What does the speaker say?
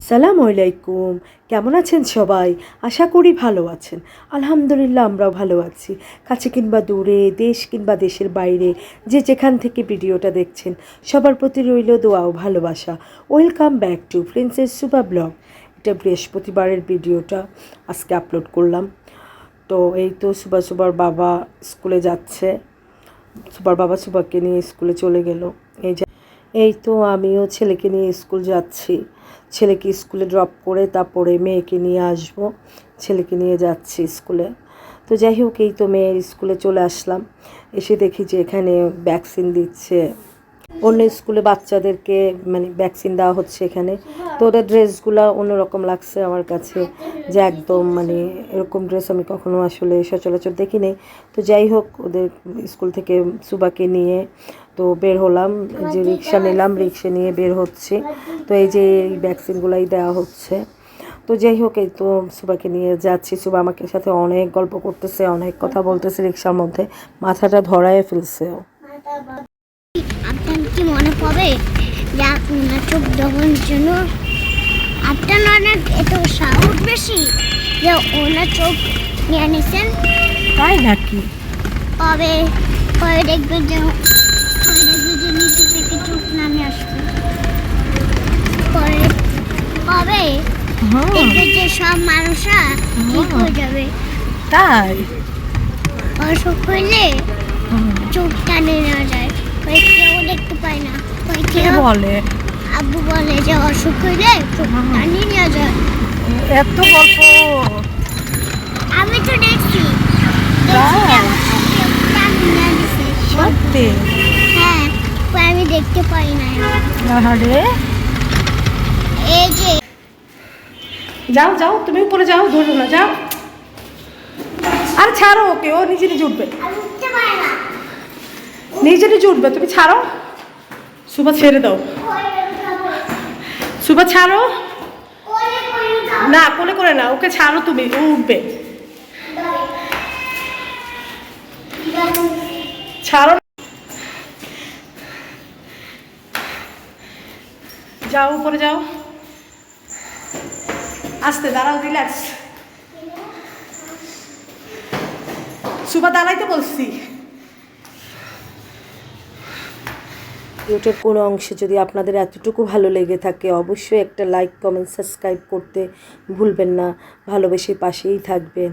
আসসালামু আলাইকুম। কেমন আছেন সবাই? আশা করি ভালো আছেন। আলহামদুলিল্লাহ আমরাও ভালো আছি। কাছে কিংবা দূরে, দেশ কিংবা দেশের বাইরে যে যেখান থেকে ভিডিওটা দেখছেন সবার প্রতি রইল দোয়া ও ভালোবাসা। Welcome back to princess Suba blog. এটা বৃহস্পতিবারের ভিডিওটা আজকে আপলোড করলাম। তো এই তো সুবার বাবা স্কুলে যাচ্ছে। সুবার বাবা সুবাকে নিয়ে স্কুলে চলে গেল। এই তো আমিও ছেলেকে নিয়ে স্কুল যাচ্ছি। ছেলেকে স্কুলে ড্রপ করে তারপরে মেয়েকে নিয়ে আসবো। ছেলেকে নিয়ে যাচ্ছি স্কুলে। তো যাই হোক, এই তো মেয়ের স্কুলে চলে আসলাম। এসে দেখি যে এখানে ভ্যাকসিন দিচ্ছে। অন্য স্কুলে বাচ্চাদেরকে ভ্যাকসিন দেওয়া হচ্ছে এখানে। তো ওদের ড্রেসগুলো অন্যরকম লাগছে আমার কাছে, যে একদম এরকম ড্রেস আমি কখনো আসলে সচরাচর দেখিনি। তো যাই হোক, ওদের স্কুল থেকে সুবাকে নিয়ে তো বের হলাম, যে রিক্সা নিলাম, রিক্সা নিয়ে বের হচ্ছি। তো এই যে এই ভ্যাকসিনগুলাই দেওয়া হচ্ছে। তো যাই হোক, এই তো সুবাকে নিয়ে যাচ্ছি। সুবা আমাকে সাথে অনেক গল্প করতেছে, অনেক কথা বলতেছে রিক্সার মধ্যে, মাথাটা ধরায় ফেলছে। আপনার কি মনে পড়ে যে আপনার চোখ দেখানোর জন্য আপনার অনেক এত সাহস বেশি যে ওনার চোখ নিয়ে নিছেন? তাই নাকি? কবে কবে দেখবেন যে নিচে থেকে চোখ নামে আসবে? পরে কবে দেখবেন যে সব মানুষরা ঠিক হয়ে যাবে? তাই অসুখ হইলে চোখ টানে নেওয়া যায়, কেউ দেখতে পায় না। কেউ বলে, আব্বু বলে যে অসুখ হইলে চোখ টানিয়ে নেওয়া যায়। এত গল্প আমি তো দেখছি। সত্যি? হ্যাঁ, আমি দেখতে পাই না। এই যে যাও যাও, তুমি উপরে যাও, ধরো না, যাও। আর ছাড়ো ওকে, ও নিজে নিজে উঠবে, উঠতে পারে না। নিজে উঠবে, তুমি ছাড়ো। সুবা ছেড়ে দাও, সুবা ছাড়ো। না, কোলে করে না, ওকে ছাড়ো তুমি, ও উঠবে। ছাড়ো, যাও উপরে যাও। আস্তে দাঁড়াও, রিল্যাক্স। সুবা দাঁড়াইতে বলছি। ভিডিওটার কোনো অংশে যদি আপনাদের এতটুকু ভালো লেগে থাকে অবশ্যই একটা লাইক, কমেন্ট, সাবস্ক্রাইব করতে ভুলবেন না। ভালোবেসে পাশেই থাকবেন।